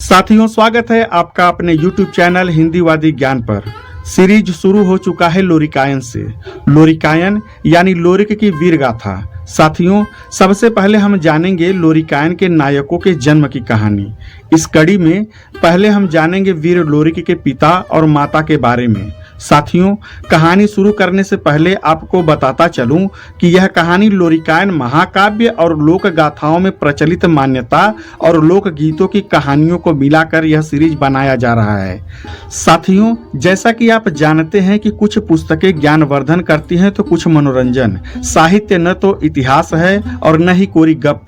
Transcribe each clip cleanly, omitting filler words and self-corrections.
साथियों, स्वागत है आपका अपने YouTube चैनल हिंदीवादी ज्ञान पर। सीरीज शुरू हो चुका है लोरिकायन से। लोरिकायन यानी लोरिक की वीर गाथा। साथियों, सबसे पहले हम जानेंगे लोरिकायन के नायकों के जन्म की कहानी। इस कड़ी में पहले हम जानेंगे वीर लोरिक के पिता और माता के बारे में। साथियों, कहानी शुरू करने से पहले आपको बताता चलूं कि यह कहानी लोरिकायन महाकाव्य और लोक गाथाओं में प्रचलित मान्यता और लोक गीतों की कहानियों को मिलाकर यह सीरीज बनाया जा रहा है। साथियों, जैसा कि आप जानते हैं कि कुछ पुस्तकें ज्ञानवर्धन करती हैं तो कुछ मनोरंजन। साहित्य न तो इतिहास है और न ही कोरी गप।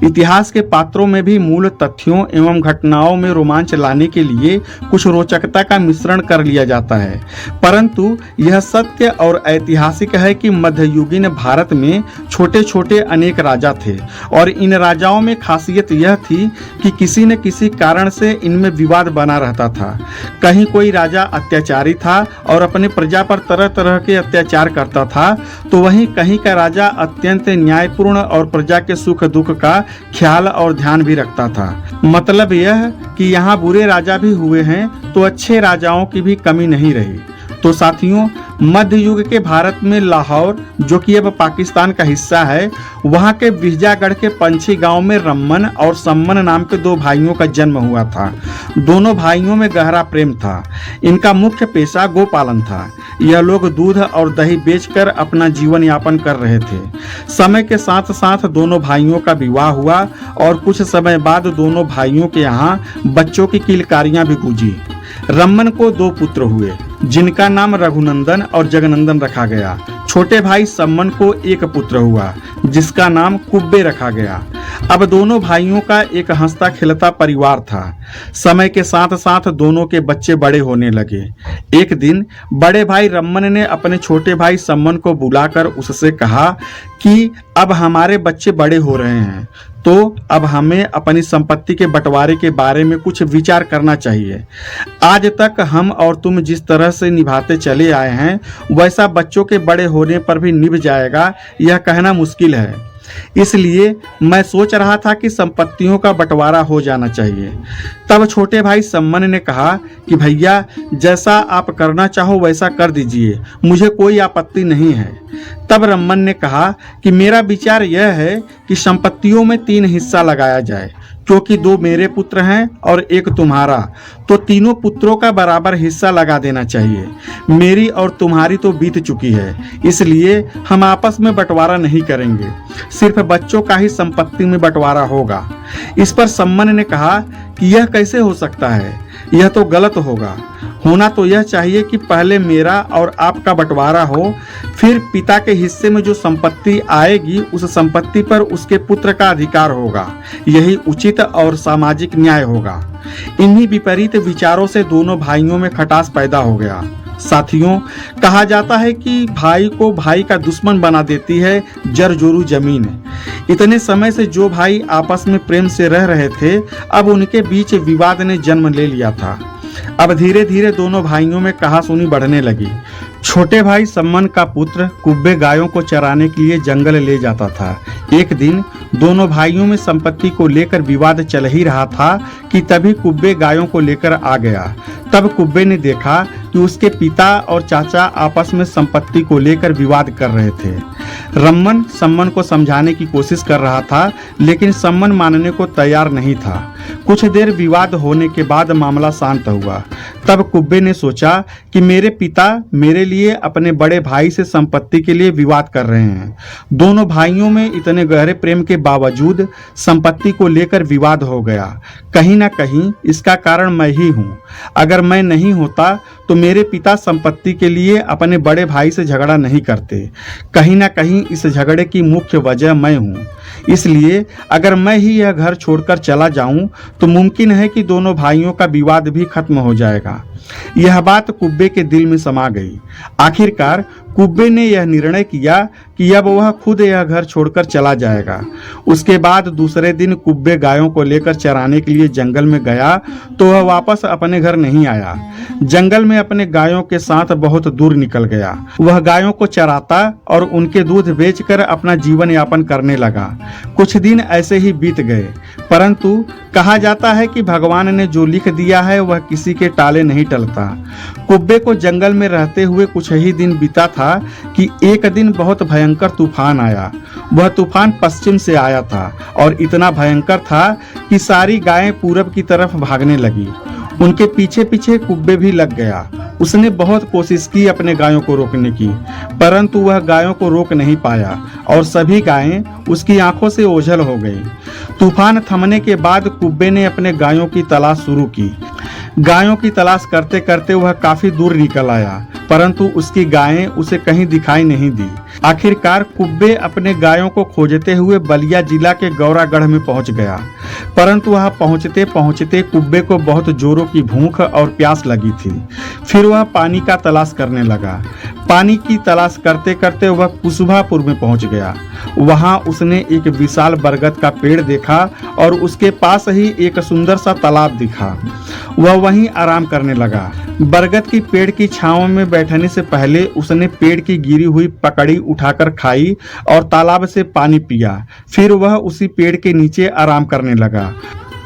इतिहास के पात्रों में भी मूल तथ्यों एवं घटनाओं में रोमांच लाने के लिए कुछ रोचकता का मिश्रण कर लिया जाता है, परंतु यह सत्य और ऐतिहासिक है कि मध्ययुगीन भारत में छोटे छोटे अनेक राजा थे और इन राजाओं में खासियत यह थी कि किसी न किसी कारण से इनमें विवाद बना रहता था। कहीं कोई राजा अत्याचारी था और अपने प्रजा पर तरह तरह के अत्याचार करता था, तो वहीं कहीं का राजा अत्यंत न्यायपूर्ण और प्रजा के सुख दुख का ख्याल और ध्यान भी रखता था। मतलब यह कि यहाँ बुरे राजा भी हुए हैं तो अच्छे राजाओं की भी कमी नहीं रही। तो साथियों, मध्य युग के भारत में लाहौर, जो कि अब पाकिस्तान का हिस्सा है, वहां के बिहजागढ़ के पंछी गांव में रम्मन और सम्मन नाम के दो भाइयों का जन्म हुआ था। दोनों भाइयों में गहरा प्रेम था। इनका मुख्य पेशा गोपालन था। यह लोग दूध और दही बेचकर अपना जीवन यापन कर रहे थे। समय के साथ साथ दोनों भाइयों का विवाह हुआ और कुछ समय बाद दोनों भाइयों के यहाँ बच्चों की किलकारियां भी गूंजी। रम्मन को दो पुत्र हुए, जिनका नाम रघुनंदन और जगनंदन रखा गया। छोटे भाई सम्मन को एक पुत्र हुआ, जिसका नाम कुब्बे रखा गया। अब दोनों भाइयों का एक हंसता खिलता परिवार था। समय के साथ साथ दोनों के बच्चे बड़े होने लगे। एक दिन बड़े भाई रम्मन ने अपने छोटे भाई सम्मन को बुलाकर उससे कहा कि अब हमारे बच्चे बड़े हो रहे हैं, तो अब हमें अपनी संपत्ति के बंटवारे के बारे में कुछ विचार करना चाहिए। आज तक हम और तुम जिस तरह से निभाते चले आए हैं, वैसा बच्चों के बड़े होने पर भी निभ जाएगा, यह कहना मुश्किल है। इसलिए मैं सोच रहा था कि संपत्तियों का बंटवारा हो जाना चाहिए। तब छोटे भाई सम्मन ने कहा कि भैया, जैसा आप करना चाहो वैसा कर दीजिए, मुझे कोई आपत्ति नहीं है। तब रम्मन ने कहा कि मेरा विचार यह है कि संपत्तियों में 3 हिस्सा लगाया जाए, क्योंकि 2 मेरे पुत्र हैं और एक तुम्हारा, तो तीनों पुत्रों का बराबर हिस्सा लगा देना चाहिए। मेरी और तुम्हारी तो बीत चुकी है, इसलिए हम आपस में बंटवारा नहीं करेंगे, सिर्फ बच्चों का ही संपत्ति में बंटवारा होगा। इस पर सम्मन ने कहा कि यह कैसे हो सकता है, यह तो गलत होगा। होना तो यह चाहिए कि पहले मेरा और आपका बंटवारा हो, फिर पिता के हिस्से में जो संपत्ति आएगी उस संपत्ति पर उसके पुत्र का अधिकार होगा। यही उचित और सामाजिक न्याय होगा। इन्हीं विपरीत विचारों से दोनों भाइयों में खटास पैदा हो गया। साथियों, कहा जाता है कि भाई को भाई का दुश्मन बना देती है जरजोरू जमीन। इतने समय से जो भाई आपस में प्रेम से रह रहे थे, अब उनके बीच विवाद ने जन्म ले लिया था। अब धीरे धीरे दोनों भाइयों में कहासुनी बढ़ने लगी। छोटे भाई सम्मन का पुत्र कुब्बे गायों को चराने के लिए जंगल ले जाता था। एक दिन दोनों भाइयों में संपत्ति को लेकर विवाद चल ही रहा था कि तभी कुब्बे गायों को लेकर आ गया। तब कुब्बे ने देखा कि उसके पिता और चाचा आपस में संपत्ति को लेकर विवाद कर रहे थे। रम्मन सम्मन को समझाने की कोशिश कर रहा था, लेकिन सम्मन मानने को तैयार नहीं था। कुछ देर विवाद होने के बाद मामला शांत हुआ। तब कुब्बे ने सोचा कि मेरे पिता मेरे लिए अपने बड़े भाई से संपत्ति के लिए विवाद कर रहे हैं। दोनों भाइयों में इतने गहरे प्रेम के बावजूद संपत्ति को लेकर विवाद हो गया। कहीं ना कहीं इसका कारण मैं ही हूँ। अगर मैं नहीं होता तो मेरे पिता संपत्ति के लिए अपने बड़े भाई से झगड़ा नहीं करते। कहीं ना कहीं इस झगड़े की मुख्य वजह मैं हूँ। इसलिए अगर मैं ही यह घर छोड़कर चला जाऊं तो मुमकिन है कि दोनों भाइयों का विवाद भी खत्म हो जाएगा। यह बात कुब्बे के दिल में समा गई। आखिरकार कुब्बे ने यह निर्णय किया कि अब वह खुद यह घर छोड़कर चला जाएगा। उसके बाद दूसरे दिन कुब्बे गायों को लेकर चराने के लिए जंगल में गया तो वह वापस अपने घर नहीं आया। जंगल में अपने गायों के साथ बहुत दूर निकल गया। वह गायों को चराता और उनके दूध बेचकर अपना जीवन यापन करने लगा। कुछ दिन ऐसे ही बीत गए, परंतु कहा जाता है कि भगवान ने जो लिख दिया है वह किसी के टाले नहीं टलता। कुब्बे को जंगल में रहते हुए कुछ ही दिन बीता था कि एक दिन बहुत भयंकर तूफान आया। वह तूफान पश्चिम से आया था और इतना भयंकर था कि सारी गायें पूरब की तरफ भागने लगी। उनके पीछे पीछे कुब्बे भी लग गया। उसने बहुत कोशिश की अपने गायों को रोकने की, परंतु वह गायों को रोक नहीं पाया और सभी गायें उसकी आंखों से ओझल हो गईं। तूफान थमने के बाद कुब्बे ने अपने गायों की तलाश शुरू की। गायों की तलाश करते करते वह काफी दूर निकल आया, परंतु उसकी गायें उसे कहीं दिखाई नहीं दी। आखिरकार कुब्बे अपने गायों को खोजते हुए बलिया जिला के गौरागढ़ में पहुंच गया, परंतु वहां पहुंचते पहुंचते कुब्बे को बहुत जोरों की भूख और प्यास लगी थी। फिर वह पानी का तलाश करने लगा। पानी की तलाश करते करते वह कुसुभापुर में पहुंच गया। वहां उसने एक विशाल बरगद का पेड़ देखा और उसके पास ही एक सुंदर सा तालाब दिखा। वह वहीं आराम करने लगा। बरगद की पेड़ की छांव में बैठने से पहले उसने पेड़ की गिरी हुई पकड़ी उठाकर खाई और तालाब से पानी पिया। फिर वह उसी पेड़ के नीचे आराम करने लगा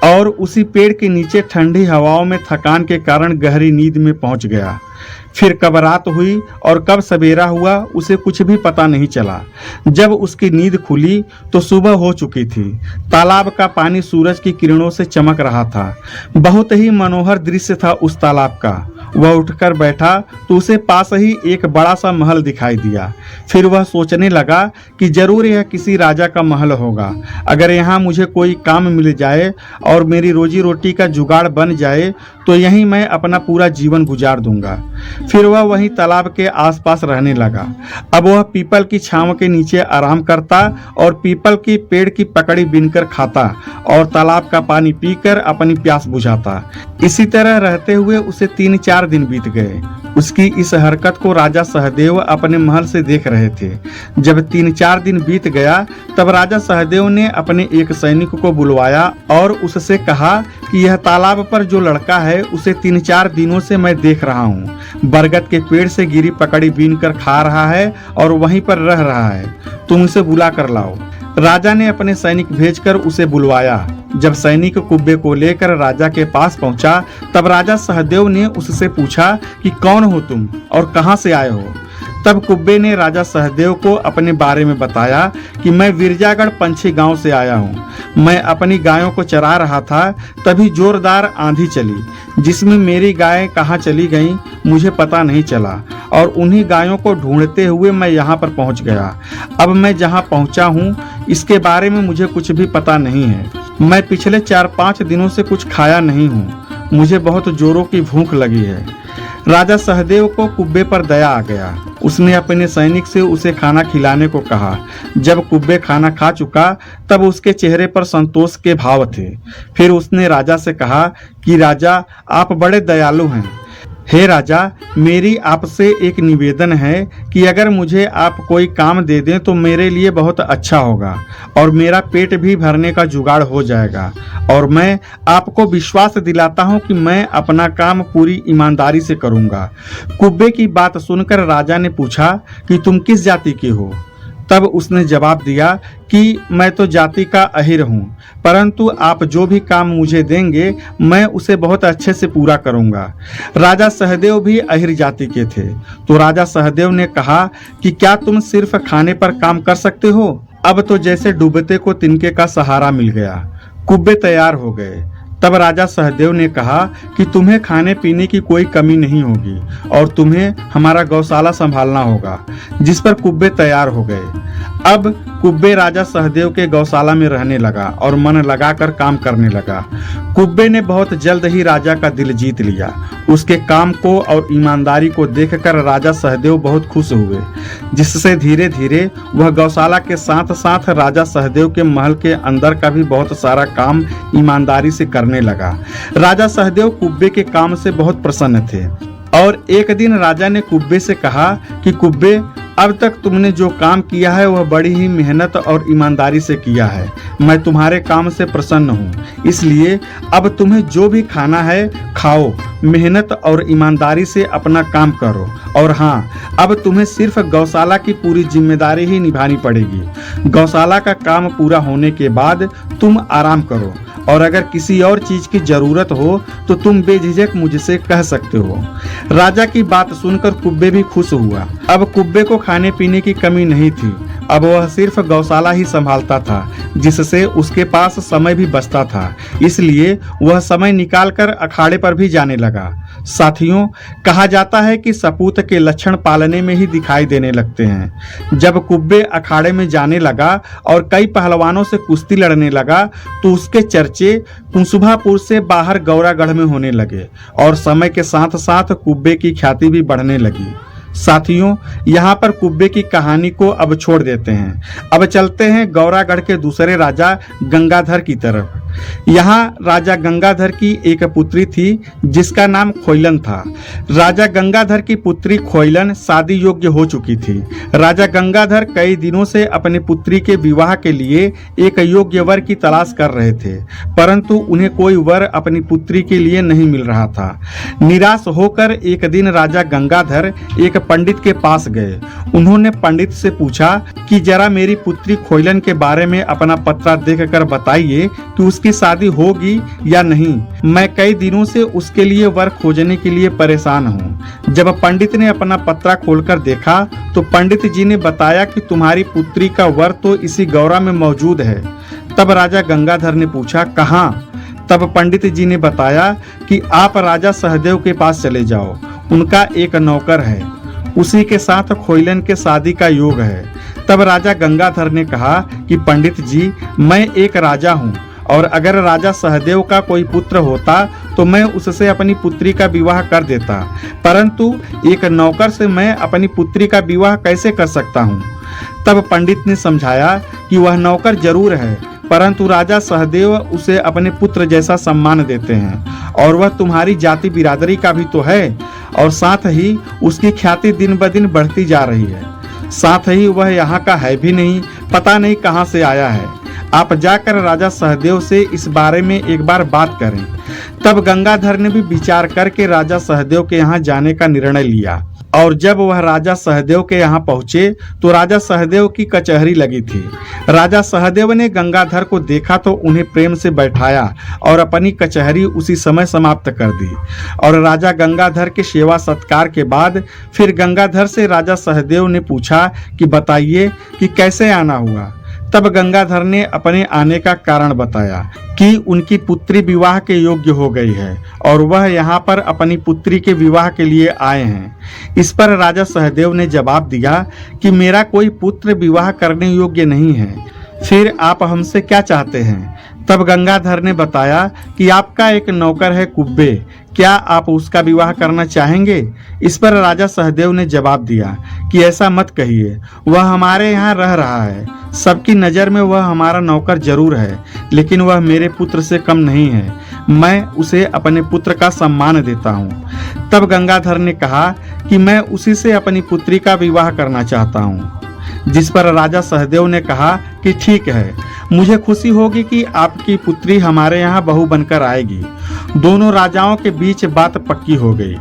और उसी पेड़ के नीचे ठंडी हवाओं में थकान के कारण गहरी नींद में पहुंच गया। फिर कब रात हुई और कब सवेरा हुआ उसे कुछ भी पता नहीं चला। जब उसकी नींद खुली तो सुबह हो चुकी थी। तालाब का पानी सूरज की किरणों से चमक रहा था। बहुत ही मनोहर दृश्य था उस तालाब का। वह उठकर बैठा तो उसे पास ही एक बड़ा सा महल दिखाई दिया। फिर वह सोचने लगा कि जरूर यह किसी राजा का महल होगा। अगर यहाँ मुझे कोई काम मिल जाए और मेरी रोजी रोटी का जुगाड़ बन जाए तो यहीं मैं अपना पूरा जीवन गुजार दूंगा। फिर वह वहीं तालाब के आसपास रहने लगा। अब वह पीपल की छांव के नीचे आराम करता और पीपल की पेड़ की पकड़ी बीनकर खाता और तालाब का पानी पीकर अपनी प्यास बुझाता। इसी तरह रहते हुए उसे 3-4 दिन बीत गए। उसकी इस हरकत को राजा सहदेव अपने महल से देख रहे थे। जब 3-4 दिन बीत गया तब राजा सहदेव ने अपने एक सैनिक को बुलवाया और उससे कहा कि यह तालाब पर जो लड़का है उसे 3-4 दिनों से मैं देख रहा हूँ। बरगद के पेड़ से गिरी पकड़ी बीन कर खा रहा है और वहीं पर रह रहा है। तुम उसे बुला कर लाओ। राजा ने अपने सैनिक भेजकर उसे बुलवाया। जब सैनिक कुब्बे को लेकर राजा के पास पहुंचा तब राजा सहदेव ने उससे पूछा कि कौन हो तुम और कहां से आए हो। तब कुब्बे ने राजा सहदेव को अपने बारे में बताया कि मैं विरजागढ़ पंछी गांव से आया हूं। मैं अपनी गायों को चरा रहा था, तभी जोरदार आंधी चली जिसमें मेरी गायें कहां चली गईं मुझे पता नहीं चला और उन्हीं गायों को ढूंढते हुए मैं यहां पर पहुंच गया। अब मैं जहां पहुंचा हूं इसके बारे में मुझे कुछ भी पता नहीं है। मैं पिछले 4-5 दिनों से कुछ खाया नहीं हूं। मुझे बहुत जोरों की भूख लगी है। राजा सहदेव को कुब्बे पर दया आ गया। उसने अपने सैनिक से उसे खाना खिलाने को कहा। जब कुब्बे खाना खा चुका तब उसके चेहरे पर संतोष के भाव थे। फिर उसने राजा से कहा कि राजा, आप बड़े दयालु हैं। हे राजा, मेरी आपसे एक निवेदन है कि अगर मुझे आप कोई काम दे दें तो मेरे लिए बहुत अच्छा होगा और मेरा पेट भी भरने का जुगाड़ हो जाएगा और मैं आपको विश्वास दिलाता हूं कि मैं अपना काम पूरी ईमानदारी से करूंगा। कुब्बे की बात सुनकर राजा ने पूछा कि तुम किस जाति के हो। तब उसने जवाब दिया कि मैं तो जाति का अहिर हूँ, परंतु आप जो भी काम मुझे देंगे मैं उसे बहुत अच्छे से पूरा करूँगा। राजा सहदेव भी अहिर जाति के थे, तो राजा सहदेव ने कहा कि क्या तुम सिर्फ खाने पर काम कर सकते हो। अब तो जैसे डूबते को तिनके का सहारा मिल गया। कुब्बे तैयार हो गए। तब राजा सहदेव ने कहा कि तुम्हें खाने पीने की कोई कमी नहीं होगी और तुम्हें हमारा गौशाला संभालना होगा। जिस पर कुब्बे तैयार हो गए। अब कुब्बे राजा सहदेव के गौशाला में रहने लगा और मन लगाकर काम करने लगा। कुब्बे ने बहुत जल्द ही राजा का दिल जीत लिया। उसके काम को और ईमानदारी को देखकर राजा सहदेव बहुत खुश हुए, जिससे धीरे धीरे वह गौशाला के साथ साथ राजा सहदेव के महल के अंदर का भी बहुत सारा काम ईमानदारी से करने लगा। राजा सहदेव कुब्बे के काम से बहुत प्रसन्न थे और एक दिन राजा ने कुब्बे से कहा कि कुब्बे, अब तक तुमने जो काम किया है वह बड़ी ही मेहनत और ईमानदारी से किया है। मैं तुम्हारे काम से प्रसन्न हूँ, इसलिए अब तुम्हें जो भी खाना है खाओ, मेहनत और ईमानदारी से अपना काम करो। और हाँ, अब तुम्हें सिर्फ गौशाला की पूरी जिम्मेदारी ही निभानी पड़ेगी। गौशाला का काम पूरा होने के बाद तुम आराम करो और अगर किसी और चीज की जरूरत हो तो तुम बेझिझक मुझसे कह सकते हो। राजा की बात सुनकर कुब्बे भी खुश हुआ। अब कुब्बे को खाने पीने की कमी नहीं थी। अब वह सिर्फ गौशाला ही संभालता था, जिससे उसके पास समय भी बचता था। इसलिए वह समय निकालकर अखाड़े पर भी जाने लगा। साथियों, कहा जाता है कि सपूत के लक्षण पालने में ही दिखाई देने लगते हैं। जब कुब्बे अखाड़े में जाने लगा और कई पहलवानों से कुश्ती लड़ने लगा तो उसके चर्चे कुंसुभापुर से बाहर गौरागढ़ में होने लगे और समय के साथ साथ कुब्बे की ख्याति भी बढ़ने लगी। साथियों, यहाँ पर कुब्बे की कहानी को अब छोड़ देते हैं। अब चलते हैं गौरागढ़ के दूसरे राजा गंगाधर की तरफ। यहाँ राजा गंगाधर की एक पुत्री थी जिसका नाम खोइलन था। राजा गंगाधर की पुत्री खोइलन शादी योग्य हो चुकी थी। राजा गंगाधर कई दिनों से अपनी पुत्री के विवाह के लिए एक योग्य वर की तलाश कर रहे थे, परंतु उन्हें कोई वर अपनी पुत्री के लिए नहीं मिल रहा था। निराश होकर एक दिन राजा गंगाधर एक पंडित के पास गए। उन्होंने पंडित से पूछा कि जरा मेरी पुत्री खोइलन के बारे में अपना पत्रा देखकर बताइए कि उसकी शादी होगी या नहीं। मैं कई दिनों से उसके लिए वर खोजने के लिए परेशान हूँ। जब पंडित ने अपना पत्रा खोलकर देखा तो पंडित जी ने बताया कि तुम्हारी पुत्री का वर तो इसी गौरा में मौजूद है। तब राजा गंगाधर ने पूछा, कहाँ? तब पंडित जी ने बताया कि आप राजा सहदेव के पास चले जाओ, उनका एक नौकर है, उसी के साथ खोइलन के शादी का योग है। तब राजा गंगाधर ने कहा कि पंडित जी, मैं एक राजा हूँ और अगर राजा सहदेव का कोई पुत्र होता तो मैं उससे अपनी पुत्री का विवाह कर देता, परंतु एक नौकर से मैं अपनी पुत्री का विवाह कैसे कर सकता हूँ। तब पंडित ने समझाया कि वह नौकर जरूर है, परंतु राजा सहदेव उसे अपने पुत्र जैसा सम्मान देते हैं और वह तुम्हारी जाति बिरादरी का भी तो है और साथ ही उसकी ख्याति दिन ब दिन बढ़ती जा रही है। साथ ही वह यहाँ का है भी नहीं, पता नहीं कहाँ से आया है। आप जाकर राजा सहदेव से इस बारे में एक बार बात करें। तब गंगाधर ने भी विचार करके राजा सहदेव के यहाँ जाने का निर्णय लिया और जब वह राजा सहदेव के यहाँ पहुंचे तो राजा सहदेव की कचहरी लगी थी। राजा सहदेव ने गंगाधर को देखा तो उन्हें प्रेम से बैठाया और अपनी कचहरी उसी समय समाप्त कर दी और राजा गंगाधर के सेवा सत्कार के बाद फिर गंगाधर से राजा सहदेव ने पूछा कि बताइए कि कैसे आना हुआ। तब गंगाधर ने अपने आने का कारण बताया कि उनकी पुत्री विवाह के योग्य हो गई है और वह यहाँ पर अपनी पुत्री के विवाह के लिए आए हैं। इस पर राजा सहदेव ने जवाब दिया कि मेरा कोई पुत्र विवाह करने योग्य नहीं है, फिर आप हमसे क्या चाहते हैं। तब गंगाधर ने बताया कि आपका एक नौकर है कुब्बे, क्या आप उसका विवाह करना चाहेंगे। इस पर राजा सहदेव ने जवाब दिया कि ऐसा मत कहिए, वह हमारे यहाँ रह रहा है, सबकी नज़र में वह हमारा नौकर जरूर है, लेकिन वह मेरे पुत्र से कम नहीं है, मैं उसे अपने पुत्र का सम्मान देता हूँ। तब गंगाधर ने कहा कि मैं उसी से अपनी पुत्री का विवाह करना चाहता हूँ। जिस पर राजा सहदेव ने कहा कि ठीक है, मुझे खुशी होगी कि आपकी पुत्री हमारे यहाँ बहू बनकर आएगी। दोनों राजाओं के बीच बात पक्की हो गई।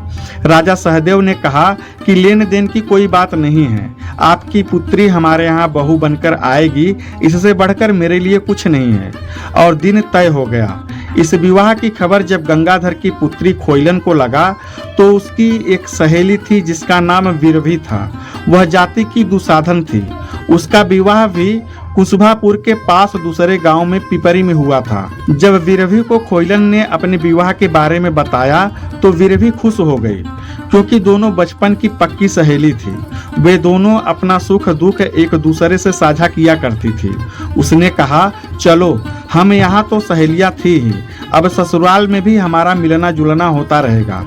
राजा सहदेव ने कहा कि लेन देन की कोई बात नहीं है, आपकी पुत्री हमारे यहाँ बहू बनकर आएगी, इससे बढ़कर मेरे लिए कुछ नहीं है। और दिन तय हो गया। इस विवाह की खबर जब गंगाधर की पुत्री खोइलन को लगा तो उसकी एक सहेली थी जिसका नाम विरभी था। वह जाति की दुसाधन थी। उसका विवाह भी कुशभापुर के पास दूसरे गांव में पिपरी में हुआ था। जब विरभी को खोइलन ने अपने विवाह के बारे में बताया तो विरभी खुश हो गई। क्योंकि दोनों बचपन की पक्की सहेली थी। वे दोनों अपना सुख दुख एक दूसरे से साझा किया करती थी। उसने कहा, चलो हम यहाँ तो सहेलियाँ थी ही, अब ससुराल में भी हमारा मिलना जुलना होता रहेगा।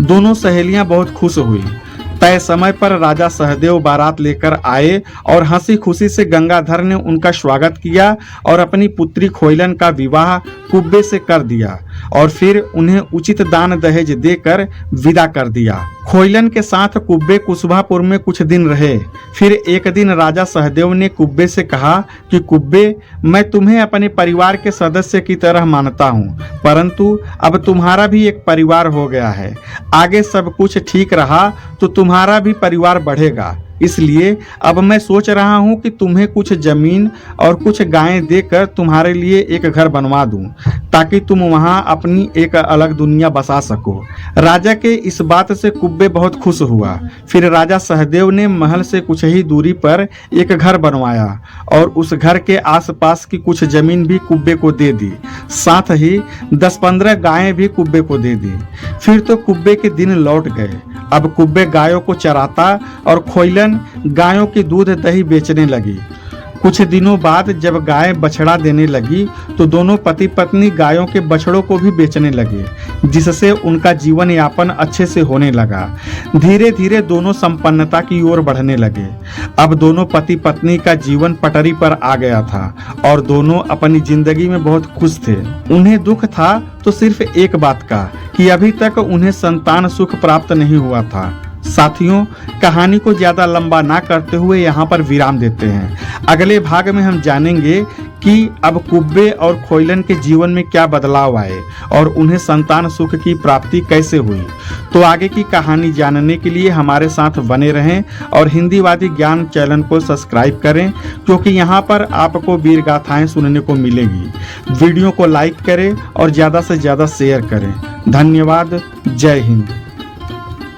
दोनों सहेलियाँ बहुत खुश हुई। तय समय पर राजा सहदेव बारात लेकर आए और हंसी खुशी से गंगाधर ने उनका स्वागत किया और अपनी पुत्री खोइलन का विवाह कुब्बे से कर दिया और फिर उन्हें उचित दान दहेज देकर विदा कर दिया। खोइलन के साथ कुब्बे कुशवापुर में कुछ दिन रहे। फिर एक दिन राजा सहदेव ने कुब्बे से कहा कि कुब्बे, मैं तुम्हें अपने परिवार के सदस्य की तरह मानता हूँ, परंतु अब तुम्हारा भी एक परिवार हो गया है। आगे सब कुछ ठीक रहा तो तुम्हारा भी परिवार बढ़ेगा। इसलिए अब मैं सोच रहा हूं कि तुम्हें कुछ जमीन और कुछ गायें देकर तुम्हारे लिए एक घर बनवा दूं, ताकि तुम वहां अपनी एक अलग दुनिया बसा सको। राजा के इस बात से कुब्बे बहुत खुश हुआ। फिर राजा सहदेव ने महल से कुछ ही दूरी पर एक घर बनवाया और उस घर के आसपास की कुछ जमीन भी कुब्बे को दे दी। साथ ही 10-15 गायें भी कुब्बे को दे दी। फिर तो कुब्बे के दिन लौट गए। अब कुब्बे गायों को चराता और खोइलन गायों की दूध दही बेचने लगी। कुछ दिनों बाद जब गाय बछड़ा देने लगी तो दोनों पति पत्नी गायों के बछड़ों को भी बेचने लगे, जिससे उनका जीवन यापन अच्छे से होने लगा। धीरे धीरे दोनों संपन्नता की ओर बढ़ने लगे। अब दोनों पति पत्नी का जीवन पटरी पर आ गया था और दोनों अपनी जिंदगी में बहुत खुश थे। उन्हें दुख था तो सिर्फ एक बात का कि अभी तक उन्हें संतान सुख प्राप्त नहीं हुआ था। साथियों, कहानी को ज्यादा लंबा ना करते हुए यहाँ पर विराम देते हैं। अगले भाग में हम जानेंगे कि अब कुब्बे और खोइलन के जीवन में क्या बदलाव आए और उन्हें संतान सुख की प्राप्ति कैसे हुई। तो आगे की कहानी जानने के लिए हमारे साथ बने रहें और हिंदीवादी ज्ञान चैनल को सब्सक्राइब करें, क्योंकि यहाँ पर आपको वीर गाथाएं सुनने को मिलेगी। वीडियो को लाइक करें और ज़्यादा से ज़्यादा शेयर करें। धन्यवाद। जय हिंद।